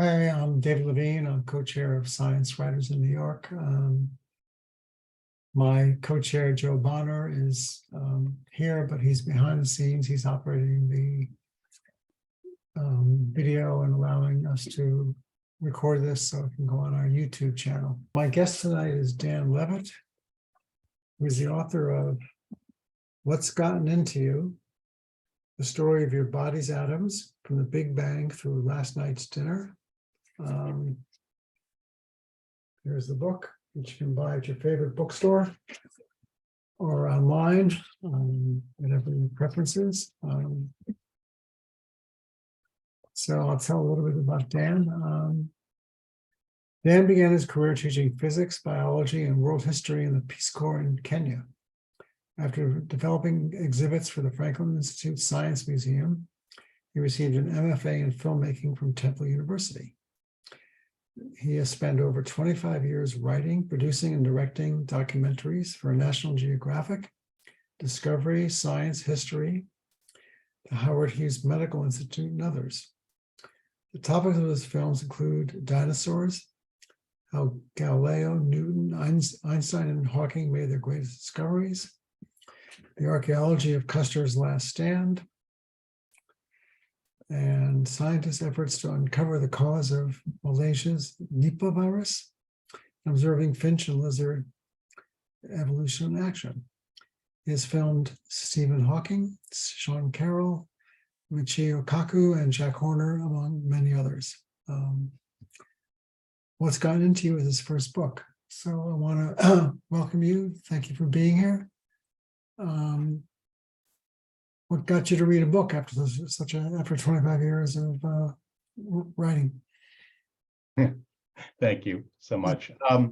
Hi, I'm David Levine. I'm co-chair of Science Writers in New York. My co-chair, Joe Bonner, is here, but he's behind the scenes. He's operating the video and allowing us to record this so it can go on our YouTube channel. My guest tonight is Dan Levitt, who is the author of What's Gotten Into You? The Story of Your Body's Atoms from the Big Bang Through Last Night's Dinner. Here's the book, which you can buy at your favorite bookstore or online, whatever your preferences. So I'll tell a little bit about Dan. Dan began his career teaching physics, biology, and world history in the Peace Corps in Kenya. After developing exhibits for the Franklin Institute Science Museum, he received an MFA in filmmaking from Temple University. He has spent over 25 years writing, producing, and directing documentaries for National Geographic, Discovery, Science, History, the Howard Hughes Medical Institute, and others. The topics of his films include dinosaurs, how Galileo, Newton, Einstein, and Hawking made their greatest discoveries, the archaeology of Custer's last stand, and scientists' efforts to uncover the cause of Malaysia's Nipah virus, observing finch and lizard evolution in action. He has filmed Stephen Hawking, Sean Carroll, Michio Kaku, and Jack Horner, among many others. What's Gotten Into You is his first book. So I want to welcome you. Thank you for being here. What got you to read a book after after 25 years of writing? Thank you so much. I've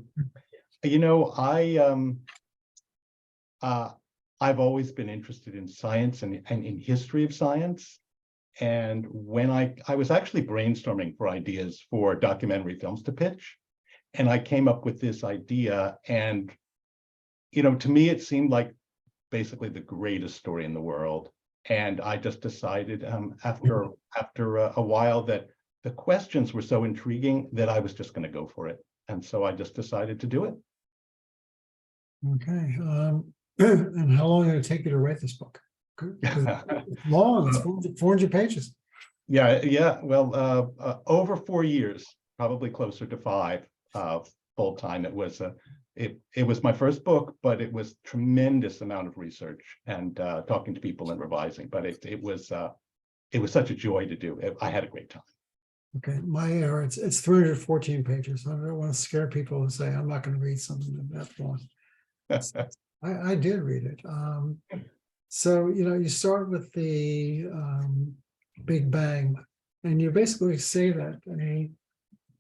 always been interested in science and in history of science. And when I was actually brainstorming for ideas for documentary films to pitch, and I came up with this idea, and to me it seemed like basically the greatest story in the world. And I just decided after a while that the questions were so intriguing that I was just going to go for it. And so I just decided to do it. Okay. And how long did it take you to write this book? It's long, it's 400 pages. Yeah. Well, over 4 years, probably closer to 5 full time. It was my first book, but it was tremendous amount of research and talking to people and revising. But it was such a joy to do. I had a great time. Okay, my error. It's 314 pages. I don't want to scare people and say I'm not going to read something that long. I did read it. So you start with the Big Bang, and you basically say that a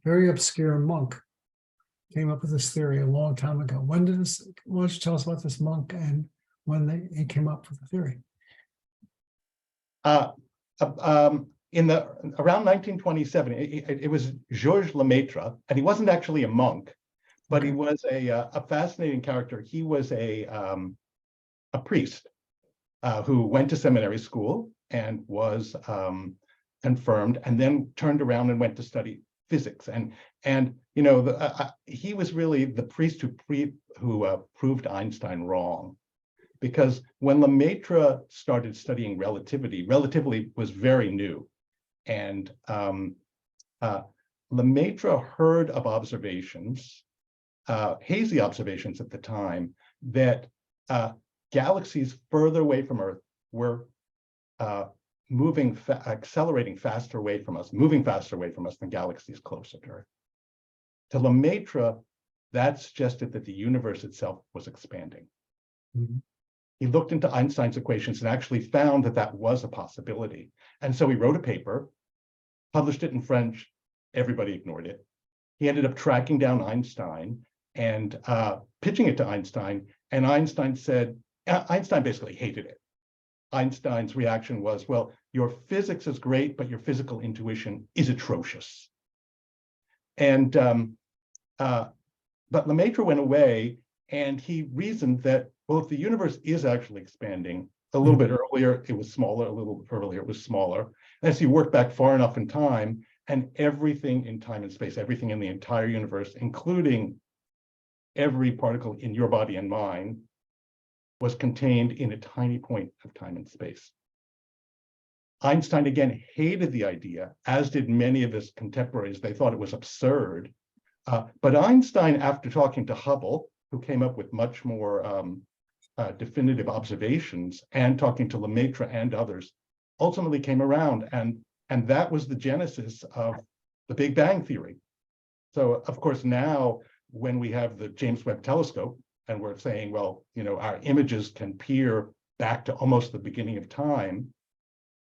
very obscure monk came up with this theory a long time ago. Why don't you tell us about this monk and when he came up with the theory? Around 1927, it was Georges Lemaitre, and he wasn't actually a monk, but he was a fascinating character. He was a priest who went to seminary school and was confirmed, and then turned around and went to study physics. And he was really the priest who proved Einstein wrong, because when Lemaitre started studying relativity was very new, and Lemaitre heard of observations, hazy observations at the time, that galaxies further away from Earth were accelerating faster away from us, moving faster away from us than galaxies closer to Earth. To Lemaitre, that suggested that the universe itself was expanding. Mm-hmm. He looked into Einstein's equations and actually found that that was a possibility. And so he wrote a paper, published it in French. Everybody ignored it. He ended up tracking down Einstein and pitching it to Einstein. And Einstein basically hated it. Einstein's reaction was, well, your physics is great, but your physical intuition is atrocious. And but Lemaitre went away, and he reasoned that, well, if the universe is actually expanding, a little bit earlier it was smaller, a little earlier it was smaller. As he worked back far enough in time, and everything in time and space, everything in the entire universe, including every particle in your body and mine, was contained in a tiny point of time and space. Einstein, again, hated the idea, as did many of his contemporaries. They thought it was absurd. But Einstein, after talking to Hubble, who came up with much more definitive observations, and talking to Lemaitre and others, ultimately came around, and that was the genesis of the Big Bang theory. So, of course, now when we have the James Webb Telescope, and we're saying, well, our images can peer back to almost the beginning of time,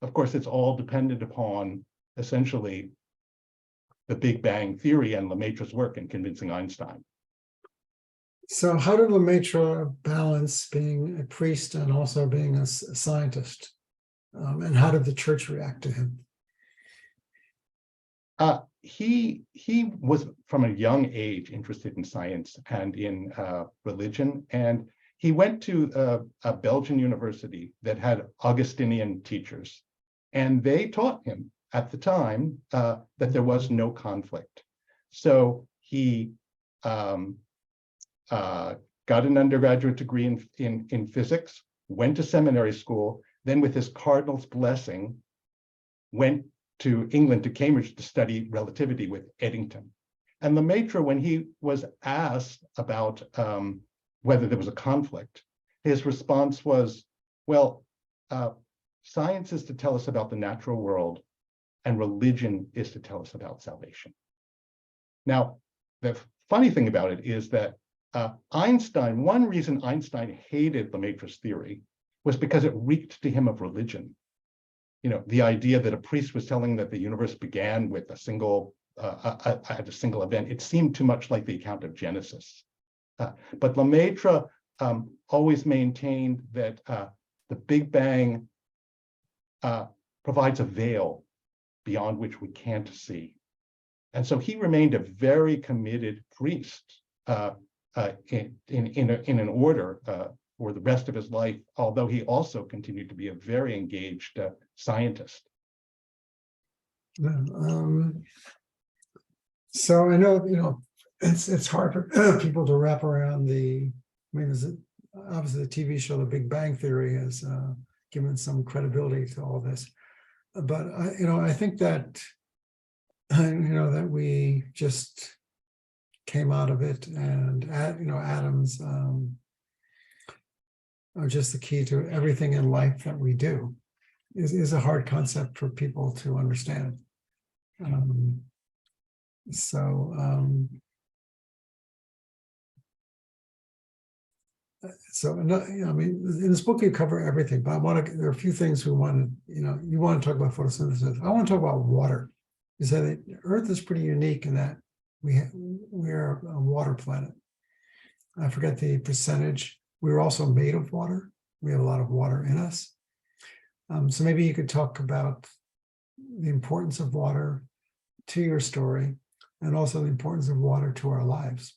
of course, it's all dependent upon essentially the Big Bang theory and Lemaitre's work in convincing Einstein. So how did Lemaitre balance being a priest and also being a scientist? And how did the church react to him? He was from a young age interested in science and in religion, and he went to a Belgian university that had Augustinian teachers, and they taught him at the time that there was no conflict. So he got an undergraduate degree in physics, went to seminary school, then with his cardinal's blessing, went to England, to Cambridge, to study relativity with Eddington. And Lemaitre, when he was asked about whether there was a conflict, his response was, well, science is to tell us about the natural world, and religion is to tell us about salvation. Now, the funny thing about it is that Einstein, one reason Einstein hated Lemaitre's theory was because it reeked to him of religion. The idea that a priest was telling that the universe began with a single event, it seemed too much like the account of Genesis. But Lemaitre always maintained that the Big Bang provides a veil beyond which we can't see. And so he remained a very committed priest in an order for the rest of his life, although he also continued to be a very engaged scientist. So I know, it's hard for people to wrap around obviously the TV show The Big Bang Theory has given some credibility to all this, but I think that that we just came out of it, and atoms are just the key to everything in life that we do, is a hard concept for people to understand. In this book you cover everything, but there are a few things we want to, you want to talk about photosynthesis. I want to talk about water. You say that Earth is pretty unique in that we're a water planet. I forget the percentage. We're also made of water. We have a lot of water in us. So maybe you could talk about the importance of water to your story, and also the importance of water to our lives.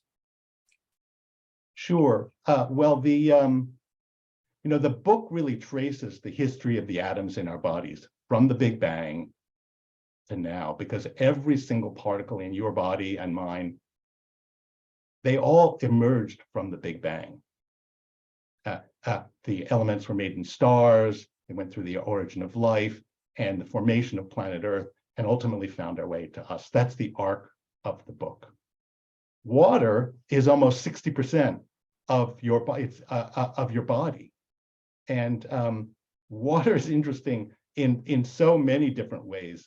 Sure. Well, the book really traces the history of the atoms in our bodies from the Big Bang to now, because every single particle in your body and mine, they all emerged from the Big Bang. The elements were made in stars, they went through the origin of life and the formation of planet Earth, and ultimately found their way to us. That's the arc of the book. Water is almost 60% of your body, and water is interesting in so many different ways.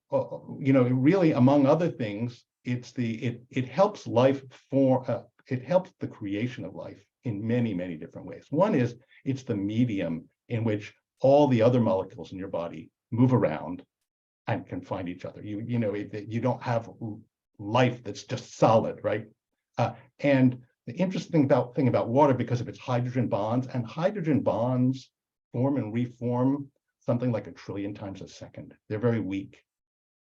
Really, among other things, it helps life it helps the creation of life in many, many different ways. One is it's the medium in which all the other molecules in your body move around and can find each other. You don't have life that's just solid, right? And the interesting thing about water, because of its hydrogen bonds, and hydrogen bonds form and reform something like 1 trillion times a second. They're very weak.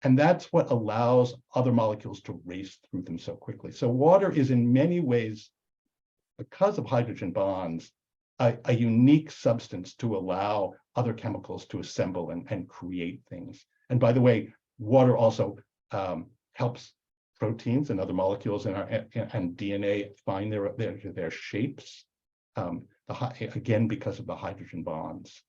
And that's what allows other molecules to race through them so quickly. So water is in many ways, because of hydrogen bonds, a unique substance to allow other chemicals to assemble and create things. And by the way, water also helps proteins and other molecules in our and DNA find their shapes. Again, because of the hydrogen bonds.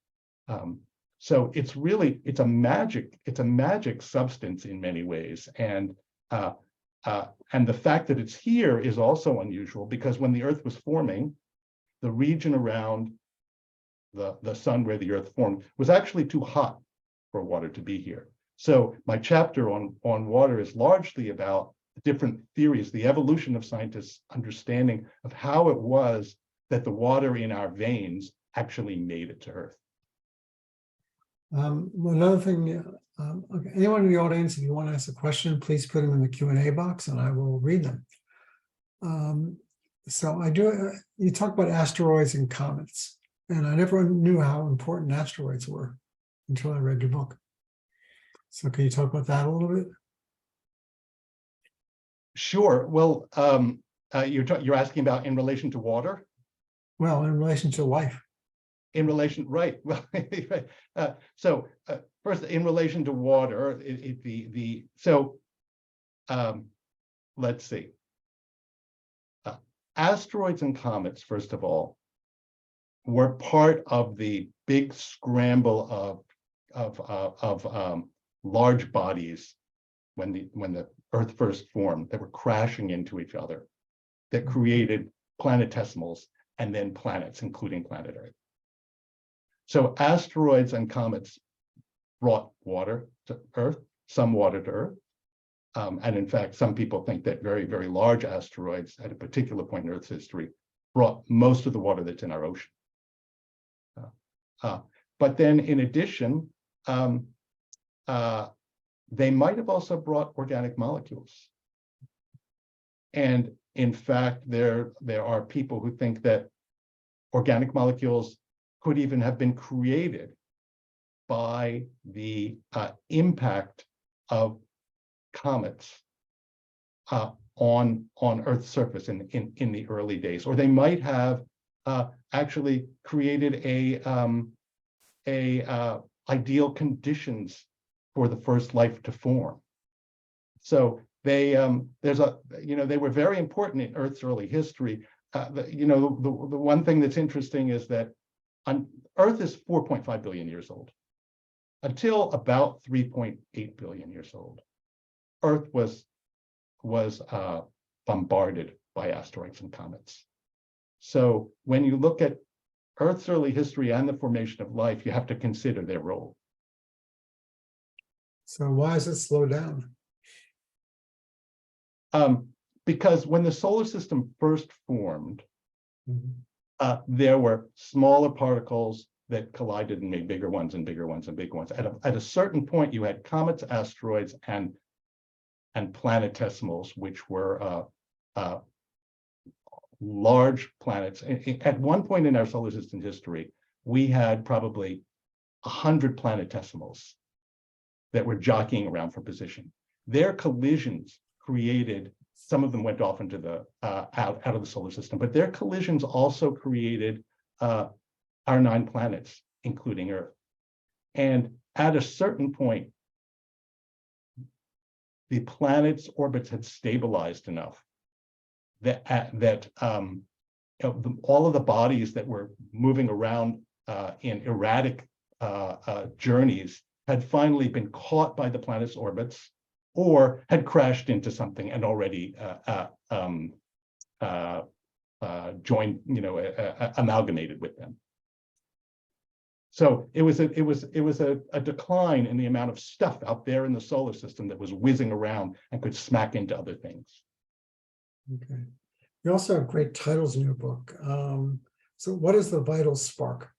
So it's a magic substance in many ways, and the fact that it's here is also unusual, because when the Earth was forming, the region around the sun where the Earth formed was actually too hot for water to be here. So my chapter on water is largely about different theories, the evolution of scientists' understanding of how it was that the water in our veins actually made it to Earth. Another thing, okay, anyone in the audience, if you want to ask a question, please put them in the Q&A box and I will read them. So you talk about asteroids and comets, and I never knew how important asteroids were until I read your book. So can you talk about that a little bit? Sure. Well, you're asking about in relation to water? Well, in relation to life. In relation, right. Well, first, in relation to water, let's see. Asteroids and comets, first of all, were part of the big scramble of large bodies when the Earth first formed, that were crashing into each other, that created planetesimals and then planets, including planet Earth. So asteroids and comets brought water to Earth, some water to Earth. And in fact, some people think that very, very large asteroids at a particular point in Earth's history brought most of the water that's in our ocean. But then in addition, they might have also brought organic molecules. And in fact, there are people who think that organic molecules could even have been created by the impact of comets on Earth's surface in the early days, or they might have actually created ideal conditions for the first life to form. So they were very important in Earth's early history. The one thing that's interesting is that Earth is 4.5 billion years old. Until about 3.8 billion years old, Earth was bombarded by asteroids and comets. So when you look at Earth's early history and the formation of life, you have to consider their role. So why is it slowed down? Because when the solar system first formed, there were smaller particles that collided and made bigger ones and bigger ones and bigger ones. At a certain point, you had comets, asteroids, and planetesimals, which were large planets. At one point in our solar system history, we had probably 100 planetesimals that were jockeying around for position. Their collisions created, some of them went off into the out of the solar system, but their collisions also created our 9 planets, including Earth. And at a certain point, the planets' orbits had stabilized enough that all of the bodies that were moving around in erratic journeys had finally been caught by the planet's orbits, or had crashed into something and already joined, amalgamated with them. So it was a decline in the amount of stuff out there in the solar system that was whizzing around and could smack into other things. Okay. You also have great titles in your book. So what is the vital spark?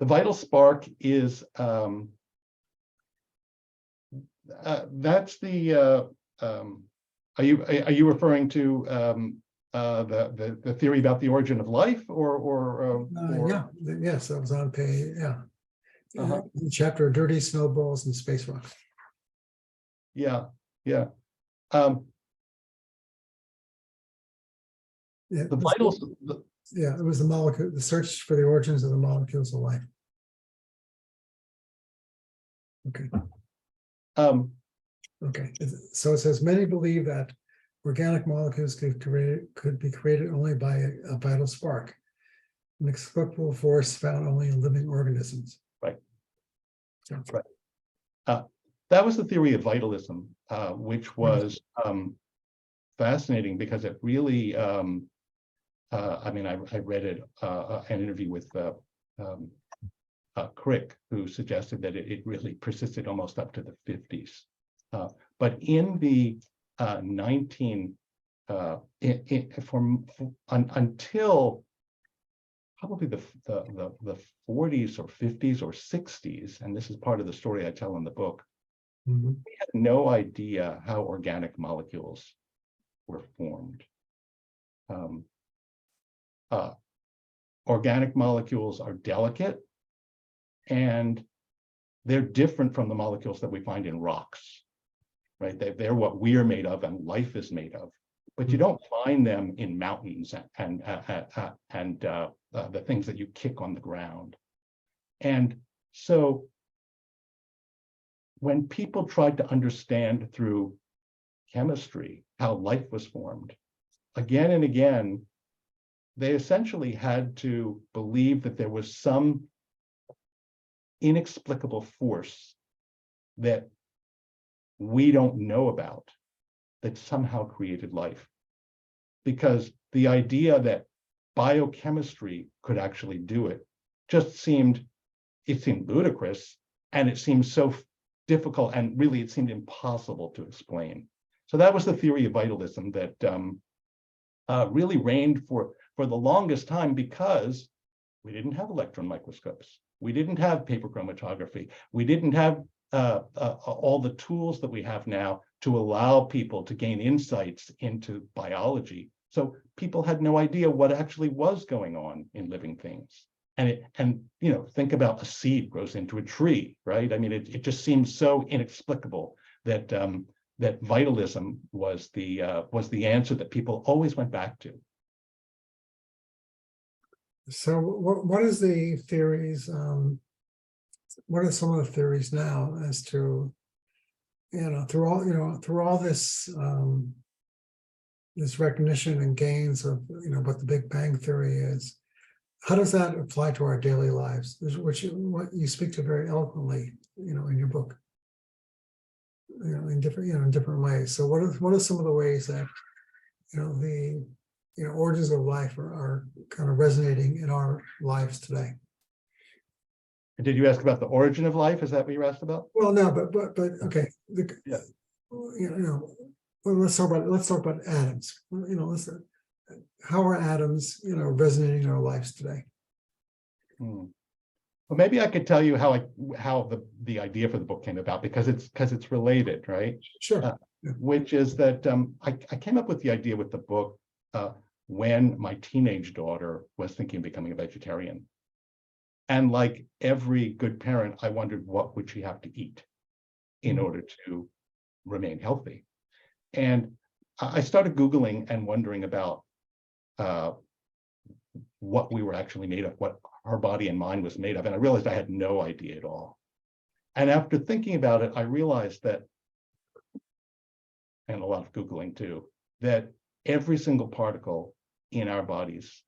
The vital spark is that's the are you referring to the theory about the origin of life, or yeah, yes, that was on page, the chapter Dirty Snowballs and Space Rock. Yeah. The vitals. Yeah, it was the molecule, the search for the origins of the molecules of life. Okay. Okay, so it says many believe that organic molecules could be created only by a vital spark, an inexplicable force found only in living organisms. Right. So, Right. That was the theory of vitalism, which was fascinating because it really, I mean, I read it, an interview with Crick, who suggested that it really persisted almost up to the 50s. But in the until probably the 40s or 50s or 60s, and this is part of the story I tell in the book, we had no idea how organic molecules were formed. Organic molecules are delicate, and they're different from the molecules that we find in rocks, right? They're what we're made of and life is made of, but you don't find them in mountains and the things that you kick on the ground. And so when people tried to understand through chemistry how life was formed, again and again, they essentially had to believe that there was some inexplicable force that we don't know about that somehow created life. Because the idea that biochemistry could actually do it just seemed ludicrous, and it seemed so difficult, and really it seemed impossible to explain. So that was the theory of vitalism that really reigned for the longest time, because we didn't have electron microscopes. We didn't have paper chromatography. We didn't have all the tools that we have now to allow people to gain insights into biology. So people had no idea what actually was going on in living things. And you know, think about a seed grows into a tree, right? I mean, it just seems so inexplicable that that vitalism was the answer that people always went back to. So what is the theories? What are some of the theories now as to, through all this this recognition and gains of what the Big Bang theory is? How does that apply to our daily lives? What you speak to very eloquently, in your book, in different ways. So what are some of the ways that the origins of life are kind of resonating in our lives today? Did you ask about the origin of life? Is that what you asked about? Well, no, but okay. Yeah. Well, let's talk about atoms. How are atoms, resonating in our lives today? Well, maybe I could tell you how the idea for the book came about, because it's related, right? Sure. Which is that I came up with the idea with the book when my teenage daughter was thinking of becoming a vegetarian. And like every good parent, I wondered, what would she have to eat in order to remain healthy? And I started Googling and wondering about what we were actually made of, what her body and mind was made of. And I realized I had no idea at all. And after thinking about it, I realized that, and a lot of Googling too, that every single particle in our bodies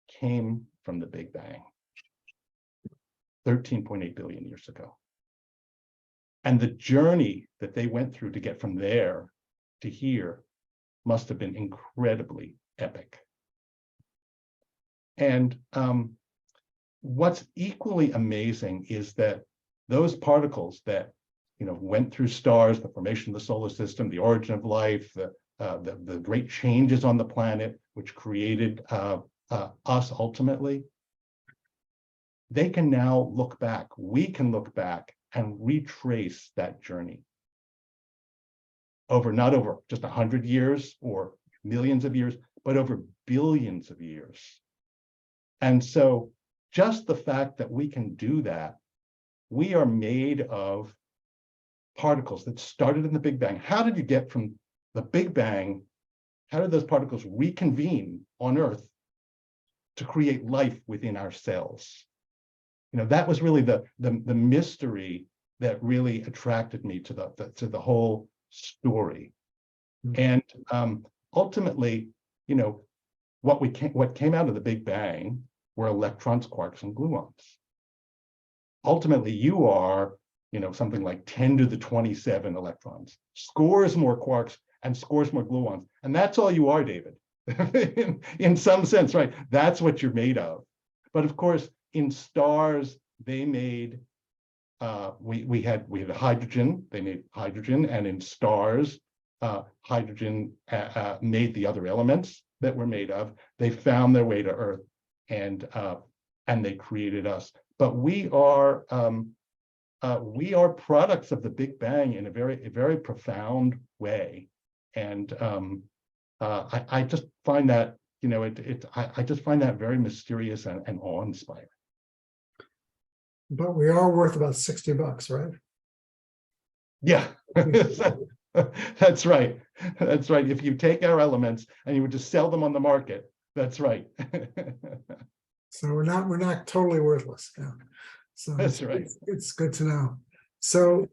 came from the Big Bang 13.8 billion years ago. And the journey that they went through to get from there to here must have been incredibly epic. And what's equally amazing is that those particles that went through stars, the formation of the solar system, the origin of life, the great changes on the planet, which created us ultimately, they can now look back. We can look back and retrace that journey not over just 100 years or millions of years, but over billions of years. And so just the fact that we can do that, we are made of particles that started in the Big Bang. How did you get from the Big Bang? How did those particles reconvene on Earth to create life within our cells? That was really the mystery that really attracted me to the whole story. Mhm. And ultimately, you know, what came out of the Big Bang were electrons, quarks, and gluons. Ultimately, you are, you know, something like 10 to the 27 electrons, scores more quarks and scores more gluons. And that's all you are, David. in some sense, right? That's what you're made of. But of course, in stars, they made we had hydrogen. They made hydrogen, and in stars, hydrogen made the other elements that we're made of. They found their way to Earth, and they created us. But we are products of the Big Bang in a very profound way, and I just find that, you know, I just find that very mysterious and awe-inspiring. But we are worth about $60, right? Yeah, that's right. That's right. If you take our elements and you would just sell them on the market, that's right. So we're not totally worthless. Yeah. So That's right. It's good to know. So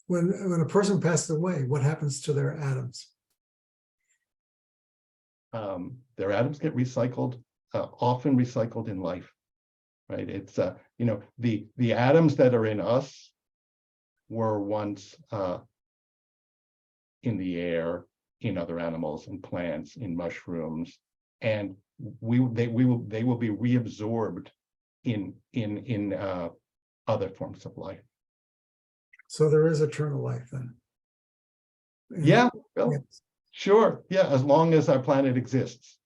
when a person passes away, what happens to their atoms? Their atoms get recycled, often recycled in life, right? It's you know, the atoms that are in us were once in the air, in other animals, in plants, in mushrooms, and they will be reabsorbed in other forms of life. So there is eternal life then. Yeah, well, Yes. sure. Yeah, as long as our planet exists.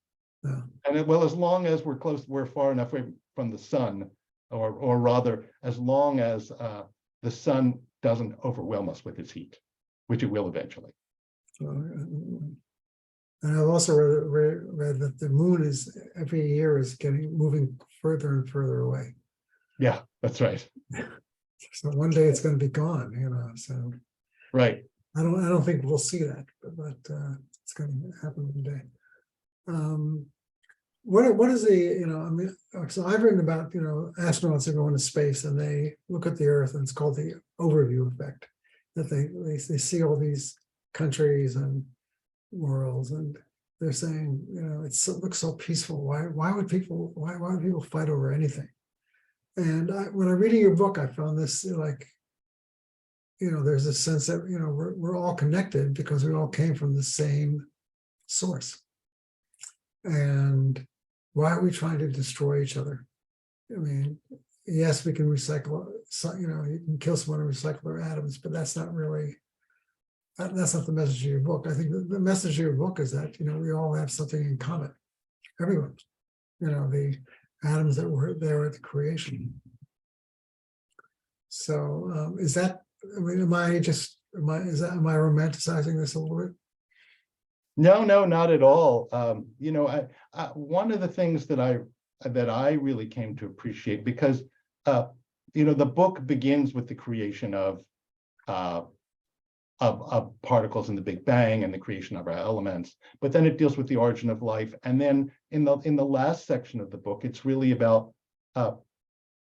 Yeah. And well, as long as we're far enough away from the sun, or rather, as long as the sun doesn't overwhelm us with its heat, which it will eventually. So, and I've also read that the moon is every year is moving further and further away. Yeah, that's right. So one day it's going to be gone, you know. So Right. I don't think we'll see that, but it's going to happen one day. What is the, you know, I mean, so I've written about, you know, astronauts that go into space and they look at the Earth, and it's called the overview effect, that they see all these countries and worlds, and they're saying, you know, it looks so peaceful. Why would people fight over anything? And when I'm reading your book, I found this, like, you know, there's a sense that, you know, we're all connected because we all came from the same source. And why are we trying to destroy each other? I mean, yes, we can recycle, you know, you can kill someone and recycle their atoms, but that's not really, that's not the message of your book. I think the message of your book is that, you know, we all have something in common. Everyone, you know, the atoms that were there at the creation. So is that, I mean, am I romanticizing this a little bit? No, not at all. You know, one of the things that I really came to appreciate, because you know, the book begins with the creation of particles in the Big Bang and the creation of our elements, but then it deals with the origin of life. And then in the last section of the book, it's really about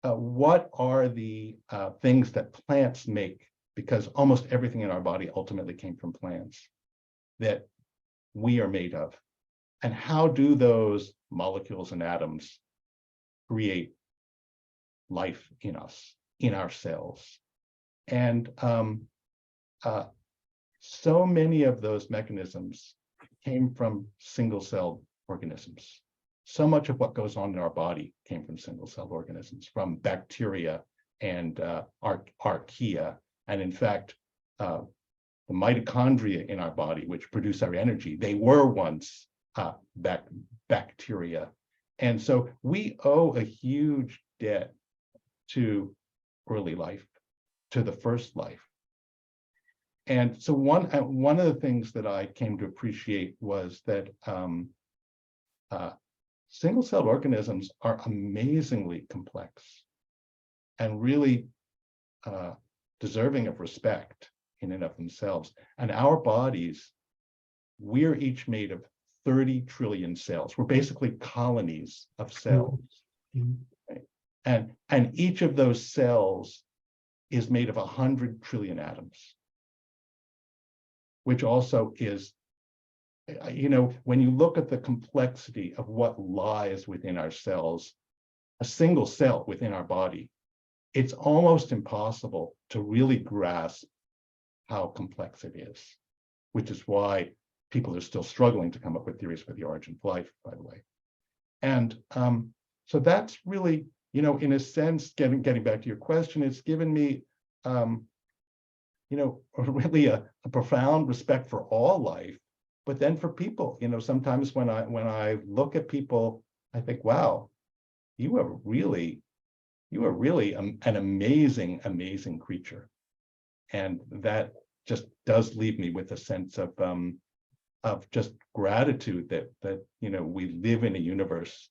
what are the things that plants make, because almost everything in our body ultimately came from plants that we are made of, and how do those molecules and atoms create life in us, in our cells. And so many of those mechanisms came from single-celled organisms. So much of what goes on in our body came from single-celled organisms, from bacteria and archaea. And in fact, the mitochondria in our body, which produce our energy, they were once bacteria. And so we owe a huge debt to early life, to the first life. And so one of the things that I came to appreciate was that single-celled organisms are amazingly complex and really deserving of respect in and of themselves. And our bodies, we're each made of 30 trillion cells. We're basically colonies of cells. Mm-hmm. Right? And each of those cells is made of 100 trillion atoms, which also is, when you look at the complexity of what lies within our cells, a single cell within our body, it's almost impossible to really grasp how complex it is, which is why people are still struggling to come up with theories for the origin of life, by the way. And so that's really, in a sense, getting back to your question, it's given me, really a profound respect for all life. But then for people, sometimes when I look at people, I think, wow, you are really an amazing, amazing creature. And that just does leave me with a sense of just gratitude that we live in a universe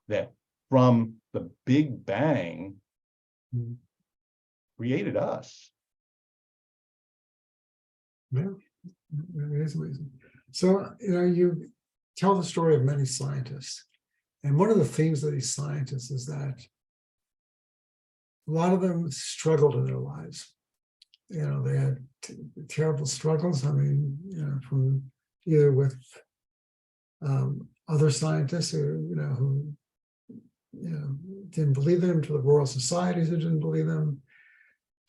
that from the Big Bang created us. Yeah, it is amazing. So, you tell the story of many scientists. And one of the themes of these scientists is that a lot of them struggled in their lives. They had terrible struggles. I mean, from either with other scientists who didn't believe them, to the Royal Societies who didn't believe them,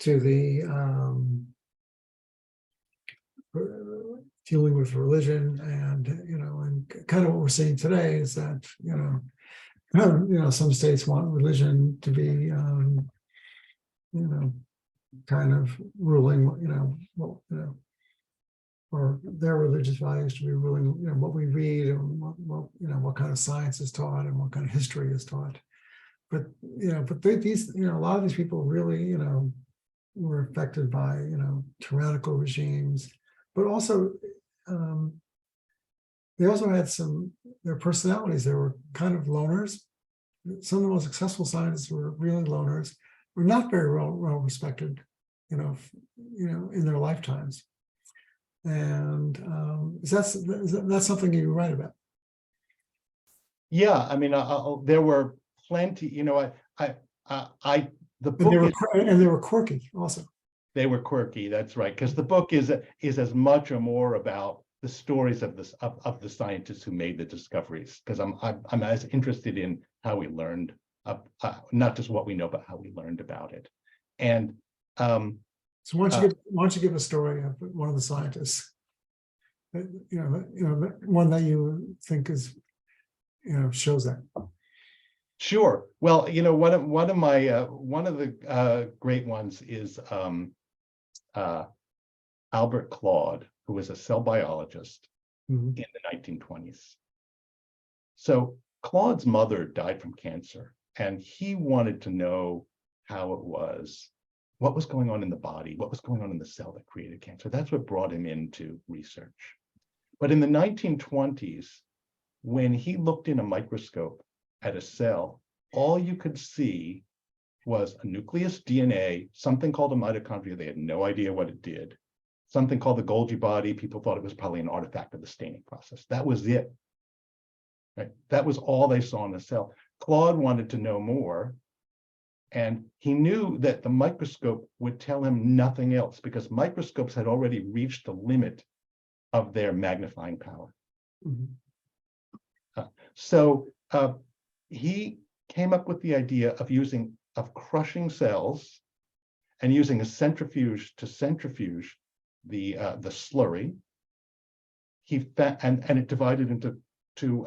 to the dealing with religion, and kind of what we're seeing today is that some states want religion to be kind of ruling, or their religious values to be ruling, what we read and what kind of science is taught and what kind of history is taught. But these a lot of these people really were affected by tyrannical regimes, but also they also had their personalities. They were kind of loners. Some of the most successful scientists were really loners, were not very well respected, in their lifetimes. And that's something you write about? Yeah, I mean, there were plenty. The book and they were quirky also. They were quirky. That's right, because the book is as much or more about the stories of the scientists who made the discoveries. Because I'm as interested in how we learned, not just what we know, but how we learned about it. And so why don't you give a story of one of the scientists, one that you think is, shows that. Sure. Well, one of the great ones is Albert Claude, who was a cell biologist in the 1920s. So Claude's mother died from cancer, and he wanted to know how it was, what was going on in the body, what was going on in the cell that created cancer. That's what brought him into research. But in the 1920s, when he looked in a microscope at a cell, all you could see was a nucleus, DNA, something called a mitochondria. They had no idea what it did. Something called the Golgi body. People thought it was probably an artifact of the staining process. That was it. Right? That was all they saw in the cell. Claude wanted to know more, and he knew that the microscope would tell him nothing else, because microscopes had already reached the limit of their magnifying power. So he came up with the idea of crushing cells and using a centrifuge to centrifuge the slurry. And it divided into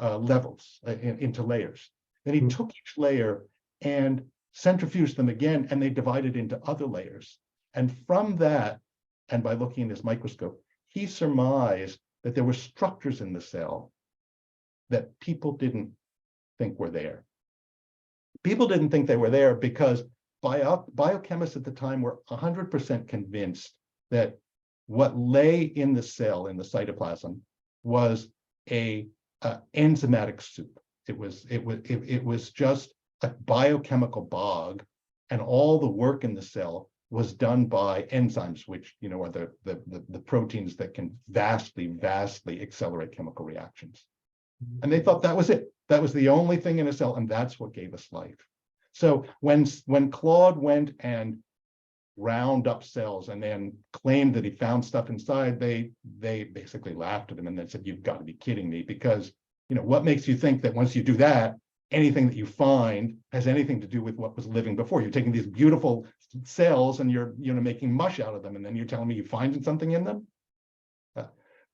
levels, into layers. Then he took each layer and centrifuged them again, and they divided into other layers. And from that, and by looking in his microscope, he surmised that there were structures in the cell that people didn't think were there. People didn't think they were there because biochemists at the time were 100% convinced that what lay in the cell, in the cytoplasm, was a enzymatic soup. It was just a biochemical bog, and all the work in the cell was done by enzymes, which are the proteins that can vastly accelerate chemical reactions. And they thought that was it. That was the only thing in a cell, and that's what gave us life. So when Claude went and ground up cells and then claimed that he found stuff inside, they basically laughed at him and then said, "You've got to be kidding me," because what makes you think that once you do that, anything that you find has anything to do with what was living before? You're taking these beautiful cells and you're making mush out of them, and then you're telling me you find something in them.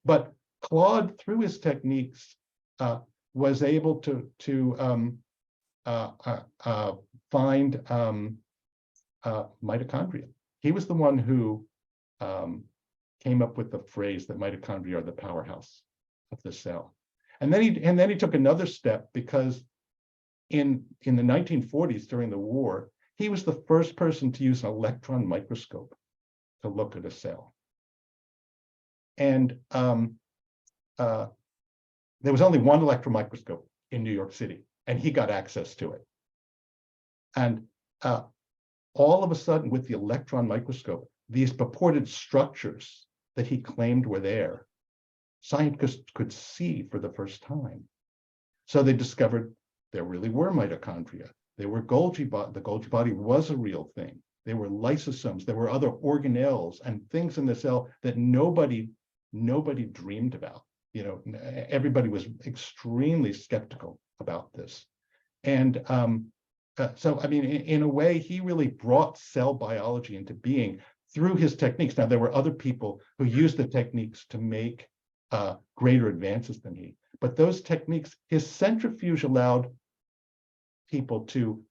But Claude, through his techniques, was able to find mitochondria. He was the one who came up with the phrase that mitochondria are the powerhouse of the cell. And then he took another step, because in the 1940s, during the war, he was the first person to use an electron microscope to look at a cell. And there was only one electron microscope in New York City, and he got access to it. And all of a sudden, with the electron microscope, these purported structures that he claimed were there, scientists could see for the first time. So they discovered there really were mitochondria. There were Golgi body. The Golgi body was a real thing. There were lysosomes. There were other organelles and things in the cell that nobody dreamed about. Everybody was extremely skeptical about this. And so, I mean, in a way, he really brought cell biology into being through his techniques. Now, there were other people who used the techniques to make greater advances than he. But those techniques, his centrifuge allowed people to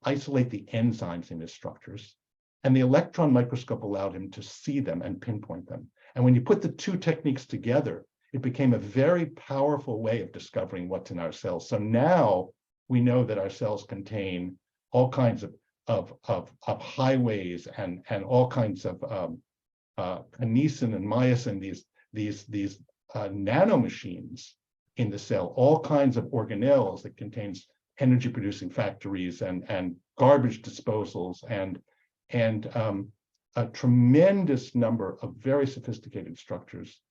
isolate the enzymes in his structures, and the electron microscope allowed him to see them and pinpoint them. And when you put the two techniques together, it became a very powerful way of discovering what's in our cells. So now we know that our cells contain all kinds of highways and all kinds of kinesin and myosin, these nanomachines in the cell, all kinds of organelles that contains energy producing factories and garbage disposals and a tremendous number of very sophisticated structures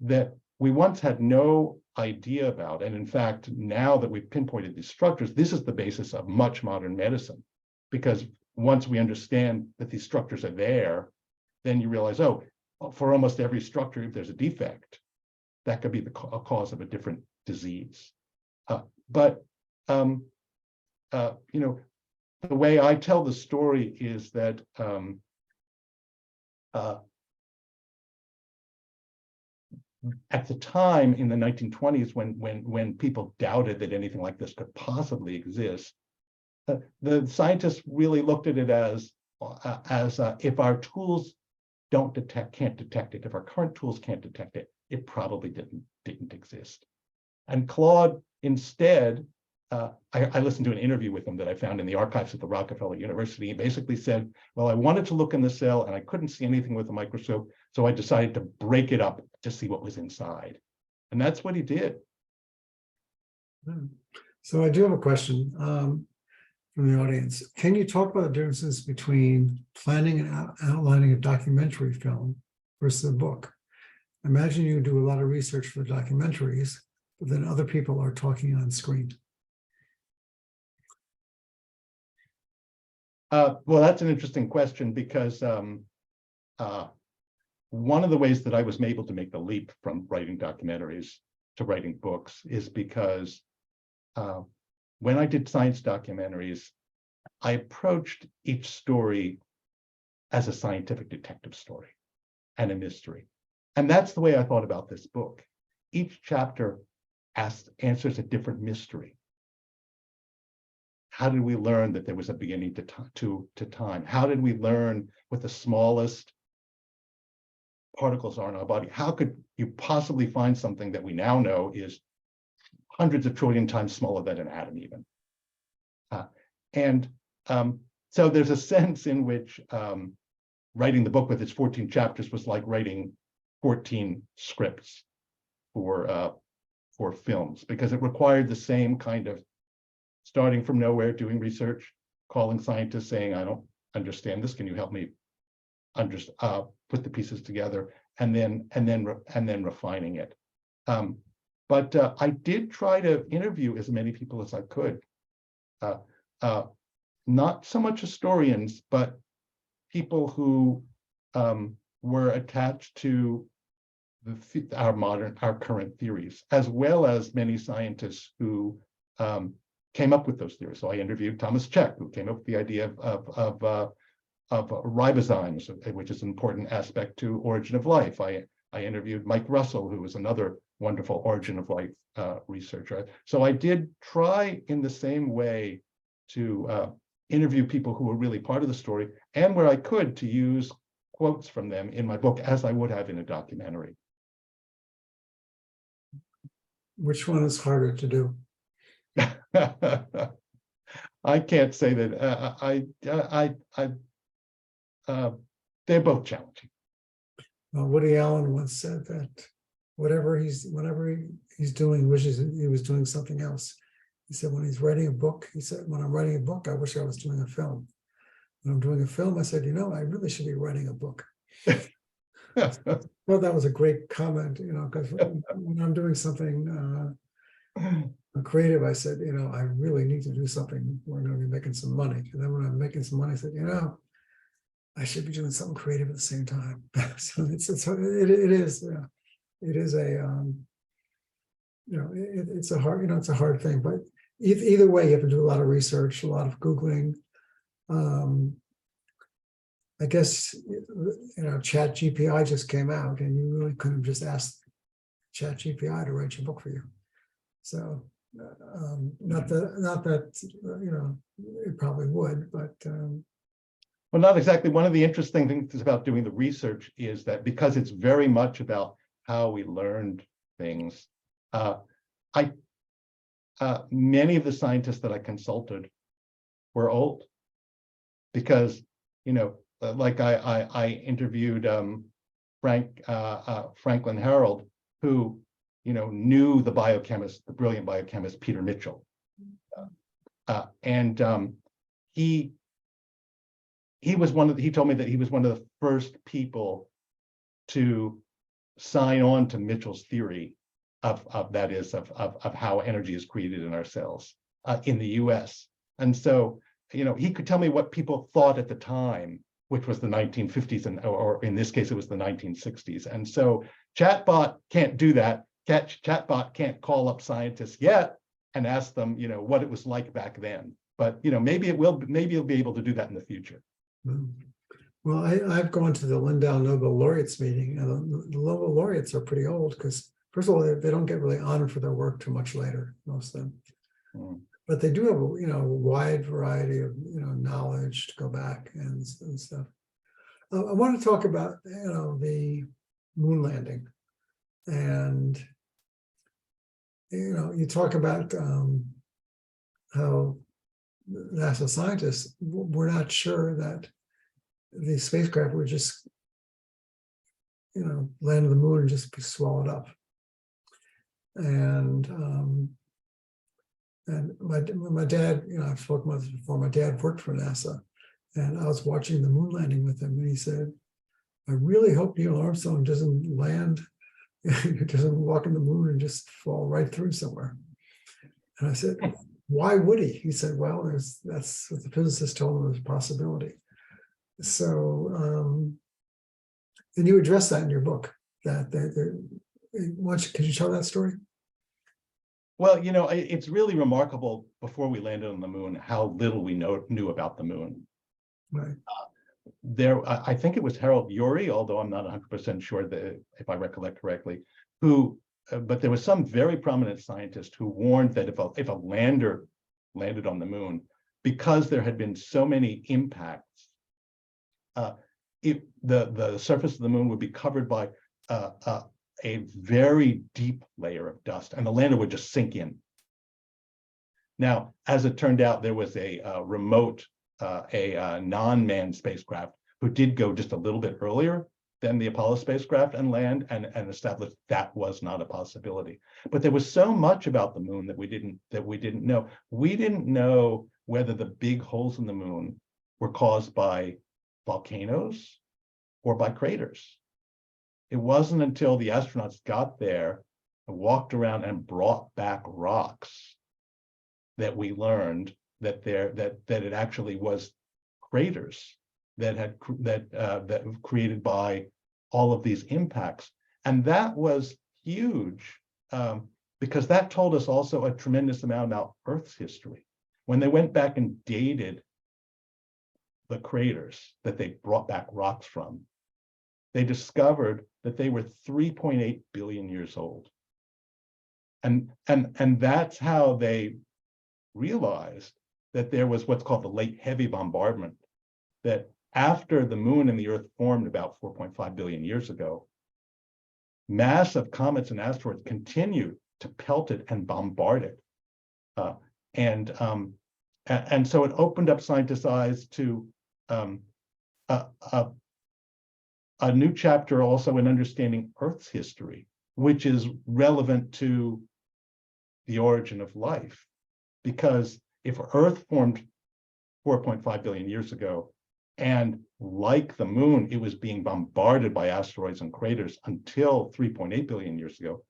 that we once had no idea about. And in fact, now that we've pinpointed these structures, this is the basis of much modern medicine, because once we understand that these structures are there, then you realize, oh, for almost every structure, if there's a defect, that could be a cause of a different disease. But the way I tell the story is that at the time in the 1920s, when people doubted that anything like this could possibly exist, the scientists really looked at it as if our tools can't detect it, if our current tools can't detect it, it probably didn't exist. And Claude, instead, I listened to an interview with him that I found in the archives at the Rockefeller University. He basically said, well, I wanted to look in the cell and I couldn't see anything with a microscope, so I decided to break it up to see what was inside. And that's what he did. So I do have a question from the audience. Can you talk about the differences between planning and outlining a documentary film versus a book? Imagine you do a lot of research for the documentaries, but then other people are talking on screen. Well, that's an interesting question, because one of the ways that I was able to make the leap from writing documentaries to writing books is because when I did science documentaries, I approached each story as a scientific detective story and a mystery. And that's the way I thought about this book. Each chapter answers a different mystery. How did we learn that there was a beginning to time? How did we learn what the smallest particles are in our body? How could you possibly find something that we now know is hundreds of trillion times smaller than an atom even? So there's a sense in which writing the book with its 14 chapters was like writing 14 scripts for films, because it required the same kind of starting from nowhere, doing research, calling scientists, saying, I don't understand this. Can you help me put the pieces together, and then refining it. But I did try to interview as many people as I could. Not so much historians, but people who were attached to our current theories, as well as many scientists who came up with those theories. So I interviewed Thomas Cech, who came up with the idea of ribozymes, which is an important aspect to origin of life. I interviewed Mike Russell, who was another wonderful origin of life researcher. So I did try in the same way to interview people who were really part of the story, and where I could to use quotes from them in my book, as I would have in a documentary. Which one is harder to do? I can't say that. They're both challenging. Woody Allen once said that whenever he's doing, he wishes he was doing something else. He said when he's writing a book, he said, when I'm writing a book, I wish I was doing a film. When I'm doing a film, I said, you know, I really should be writing a book. Well, that was a great comment, you know, because when I'm doing something creative, I said, you know, I really need to do something. We're going to be making some money. And then when I'm making some money, I said, you know, I should be doing something creative at the same time. So it is, yeah, it is a, you know, it's a hard, you know, it's a hard thing, but either way, you have to do a lot of research, a lot of Googling. I guess, you know, Chat GPI just came out and you really couldn't just ask Chat GPI to write your book for you. So not that, you know, it probably would, but. Well, not exactly. One of the interesting things about doing the research is that because it's very much about how we learned things, many of the scientists that I consulted were old, because, you know, like I interviewed Franklin Harold, who, you know, knew the biochemist, the brilliant biochemist Peter Mitchell, and he told me that he was one of the first people to sign on to Mitchell's theory of how energy is created in our cells in the US. And so, you know, he could tell me what people thought at the time, which was the 1950s, or in this case, it was the 1960s. And so chatbot can't do that. Chatbot can't call up scientists yet and ask them, you know, what it was like back then. But, you know, maybe it'll be able to do that in the future. Well, I've gone to the Lindau Nobel Laureates meeting, and the Nobel Laureates are pretty old because, first of all, they don't get really honored for their work too much later, most of them. But they do have, you know, a wide variety of, you know, knowledge to go back and stuff. I want to talk about, you know, the moon landing, and, you know, you talk about how NASA scientists were not sure that the spacecraft would just, you know, land on the moon and just be swallowed up. And my dad, you know, I've spoken about this before, my dad worked for NASA, and I was watching the moon landing with him, and he said, I really hope Neil Armstrong doesn't land, doesn't walk on the moon and just fall right through somewhere. And I said, why would he? He said, well, that's what the physicists told him was a possibility. So, and you address that in your book, that could you tell that story? Well, you know, it's really remarkable before we landed on the moon, how little we knew about the moon. Right. I think it was Harold Urey, although I'm not 100% sure that if I recollect correctly, who, but there was some very prominent scientist who warned that if a lander landed on the moon, because there had been so many impacts, the surface of the moon would be covered by a very deep layer of dust, and the lander would just sink in. Now, as it turned out, there was a remote, non-manned spacecraft who did go just a little bit earlier than the Apollo spacecraft and land and establish that was not a possibility. But there was so much about the moon that we didn't know. We didn't know whether the big holes in the moon were caused by volcanoes or by craters. It wasn't until the astronauts got there and walked around and brought back rocks that we learned that it actually was craters that were created by all of these impacts. And that was huge, because that told us also a tremendous amount about Earth's history. When they went back and dated the craters that they brought back rocks from, they discovered that they were 3.8 billion years old. And that's how they realized that there was what's called the late heavy bombardment, that after the moon and the Earth formed about 4.5 billion years ago, massive comets and asteroids continued to pelt it and bombard it. And so it opened up scientists' eyes to a new chapter also in understanding Earth's history, which is relevant to the origin of life. Because if Earth formed 4.5 billion years ago, and like the moon, it was being bombarded by asteroids and craters until 3.8 billion years ago,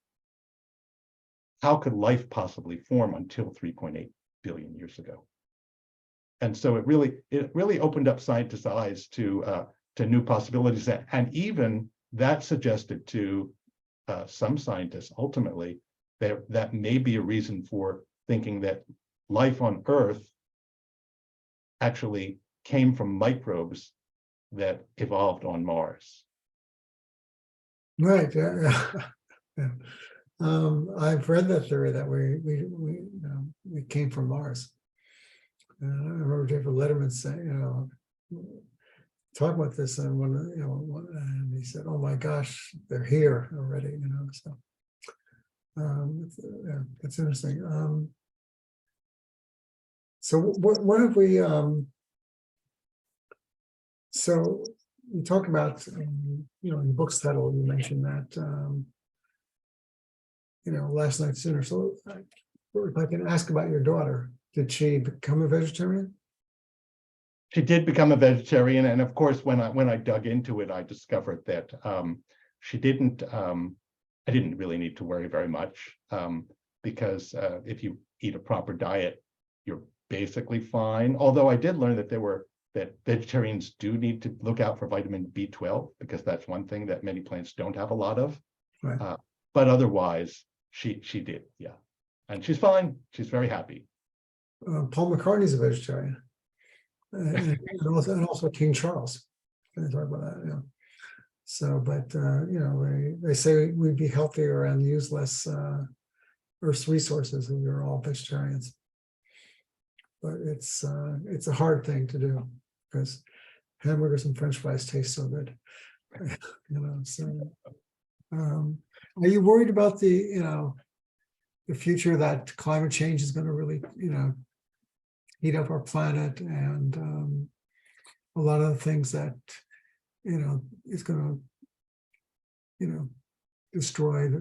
how could life possibly form until 3.8 billion years ago? And so it really opened up scientists' eyes to new possibilities, and even that suggested to some scientists ultimately that may be a reason for thinking that life on Earth actually came from microbes that evolved on Mars. Right. Yeah. I've read that theory that we came from Mars. I remember David Letterman saying, talk about this, and and he said, "Oh my gosh, they're here already." So it's interesting. So what have we? So you talk about, in the book's title, you mentioned that, last night sooner. So if I can ask about your daughter, did she become a vegetarian? She did become a vegetarian, and of course, when I dug into it, I discovered that she didn't. I didn't really need to worry very much, because if you eat a proper diet, you're basically fine. Although I did learn that vegetarians do need to look out for vitamin B12, because that's one thing that many plants don't have a lot of. Right. But otherwise, she did, yeah, and she's fine. She's very happy. Paul McCartney's a vegetarian, and also King Charles. Can I talk about that? Yeah. So, but they say we'd be healthier and use less Earth's resources if we were all vegetarians. But it's a hard thing to do, because hamburgers and French fries taste so good. So are you worried about the future, that climate change is going to really heat up our planet, and a lot of the things that is going to destroy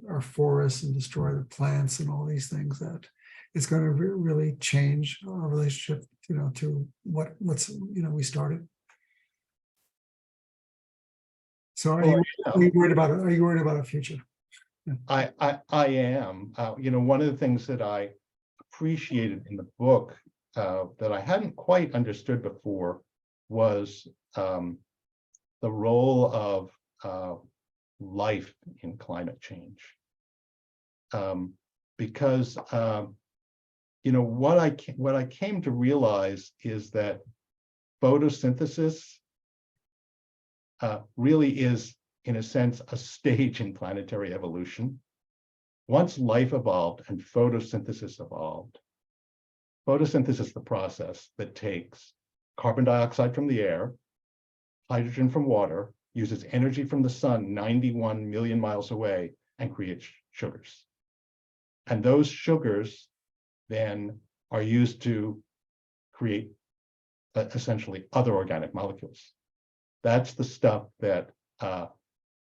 our forests and destroy the plants and all these things, that it's going to really change our relationship to what's we started? So are you worried about it? Are you worried about our future? Yeah. I am. One of the things that I appreciated in the book that I hadn't quite understood before was the role of life in climate change. Because what I came to realize is that photosynthesis really is, in a sense, a stage in planetary evolution. Once life evolved and photosynthesis evolved, photosynthesis is the process that takes carbon dioxide from the air, hydrogen from water, uses energy from the sun 91 million miles away, and creates sugars. And those sugars then are used to create essentially other organic molecules. That's the stuff that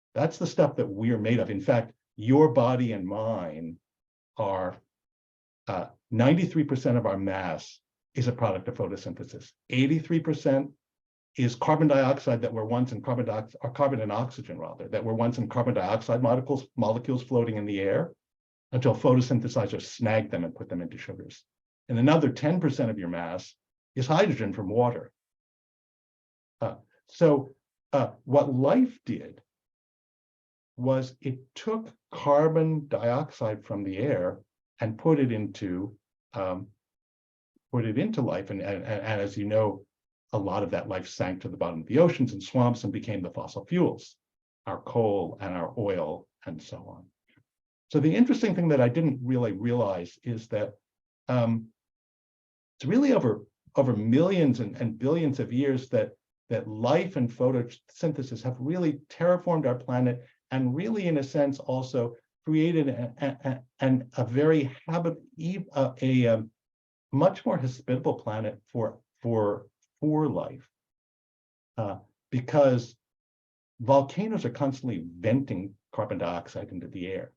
we're made of. In fact, your body and mine are 93% of our mass is a product of photosynthesis. 83% is carbon dioxide that were once in carbon and oxygen rather, that were once in carbon dioxide molecules floating in the air, until photosynthesizers snagged them and put them into sugars. And another 10% of your mass is hydrogen from water. So what life did was it took carbon dioxide from the air and put it into life. And as you know, a lot of that life sank to the bottom of the oceans and swamps and became the fossil fuels, our coal and our oil and so on. So the interesting thing that I didn't really realize is that it's really over millions and billions of years that life and photosynthesis have really terraformed our planet, and really, in a sense, also created a very much more hospitable planet for life, because volcanoes are constantly venting carbon dioxide into the air.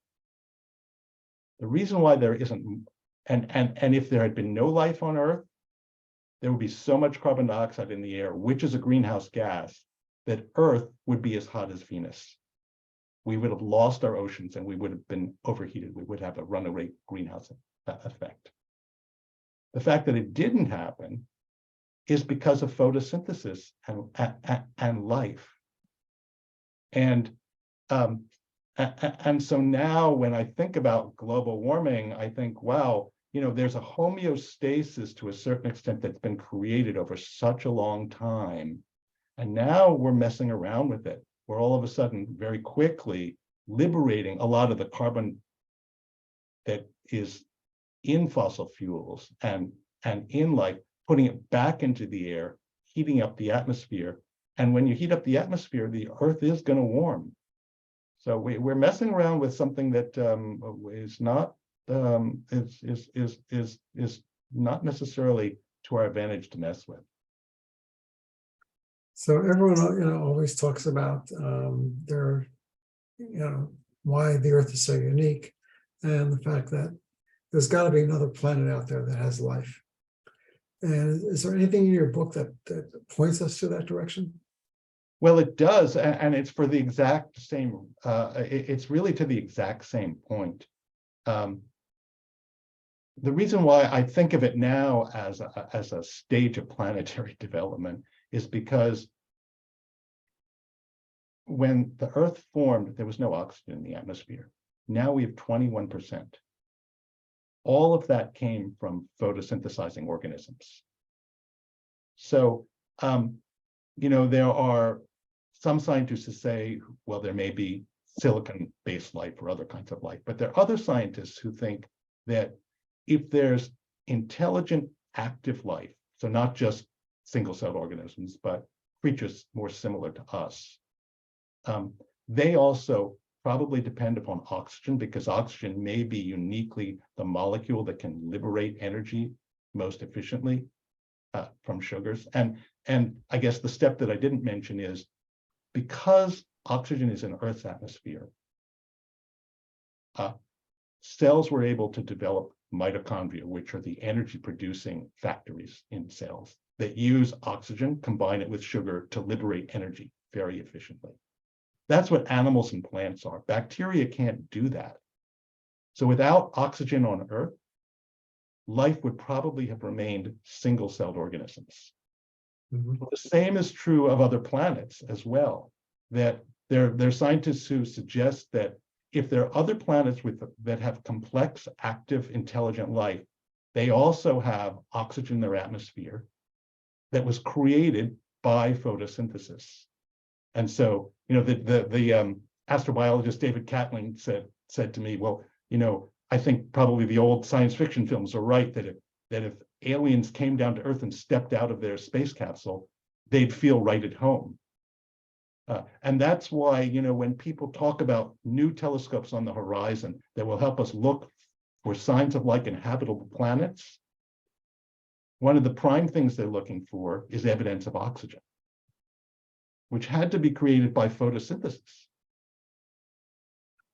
The reason why there isn't, and if there had been no life on Earth, there would be so much carbon dioxide in the air, which is a greenhouse gas, that Earth would be as hot as Venus. We would have lost our oceans and we would have been overheated. We would have a runaway greenhouse effect. The fact that it didn't happen is because of photosynthesis and life. And so now when I think about global warming, I think, wow, there's a homeostasis to a certain extent that's been created over such a long time. And now we're messing around with it. We're all of a sudden very quickly liberating a lot of the carbon that is in fossil fuels and in life, putting it back into the air, heating up the atmosphere. And when you heat up the atmosphere, the Earth is going to warm. So we're messing around with something that is not not necessarily to our advantage to mess with. So everyone, always talks about why the Earth is so unique, and the fact that there's got to be another planet out there that has life. And is there anything in your book that points us to that direction? Well, it does, and it's for the exact same. It's really to the exact same point. The reason why I think of it now as a stage of planetary development is because when the Earth formed, there was no oxygen in the atmosphere. Now we have 21%. All of that came from photosynthesizing organisms. So, there are some scientists who say, well, there may be silicon-based life or other kinds of life, but there are other scientists who think that if there's intelligent, active life, so not just single-celled organisms, but creatures more similar to us, they also probably depend upon oxygen, because oxygen may be uniquely the molecule that can liberate energy most efficiently from sugars. And I guess the step that I didn't mention is, because oxygen is in Earth's atmosphere, cells were able to develop mitochondria, which are the energy-producing factories in cells that use oxygen, combine it with sugar to liberate energy very efficiently. That's what animals and plants are. Bacteria can't do that. So without oxygen on Earth, life would probably have remained single-celled organisms. Mm-hmm. The same is true of other planets as well, that there are scientists who suggest that if there are other planets that have complex, active, intelligent life, they also have oxygen in their atmosphere that was created by photosynthesis. And so, the astrobiologist David Catling said to me, well, I think probably the old science fiction films are right, that if aliens came down to Earth and stepped out of their space capsule, they'd feel right at home. And that's why, when people talk about new telescopes on the horizon that will help us look for signs of life in habitable planets, one of the prime things they're looking for is evidence of oxygen, which had to be created by photosynthesis.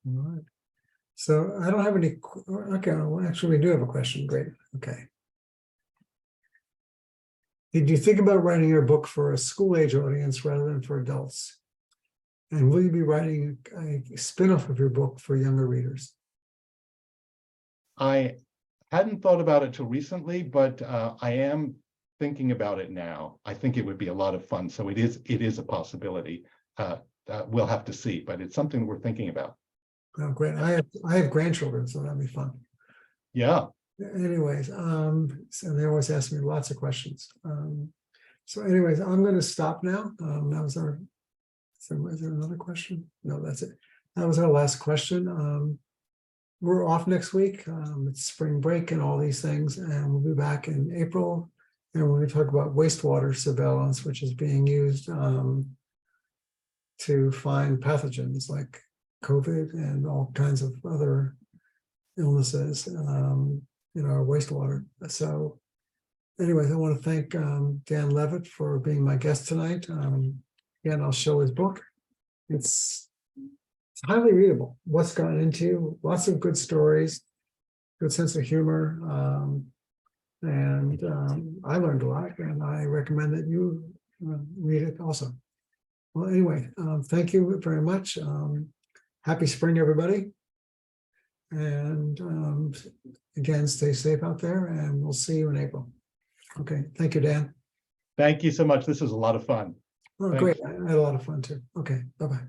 All right. So I don't have any, okay, well, actually we do have a question, great, okay. Did you think about writing your book for a school-age audience rather than for adults? And will you be writing a spin-off of your book for younger readers? I hadn't thought about it till recently, but I am thinking about it now. I think it would be a lot of fun. So it is a possibility. We'll have to see, but it's something we're thinking about. Oh, great. I have grandchildren, so that'd be fun. Yeah. Anyways, so they always ask me lots of questions. So anyways, I'm going to stop now. That was our, so is there another question? No, that's it. That was our last question. We're off next week. It's spring break and all these things, and we'll be back in April. And we're going to talk about wastewater surveillance, which is being used to find pathogens like COVID and all kinds of other illnesses in our wastewater. So anyways, I want to thank Dan Levitt for being my guest tonight. Again, I'll show his book. It's highly readable. What's gone into, lots of good stories, good sense of humor. And I learned a lot, and I recommend that you read it also. Well, anyway, thank you very much. Happy spring, everybody. And again, stay safe out there, and we'll see you in April. Okay, thank you, Dan. Thank you so much. This was a lot of fun. Oh, Thanks. great. I had a lot of fun too. Okay, bye-bye.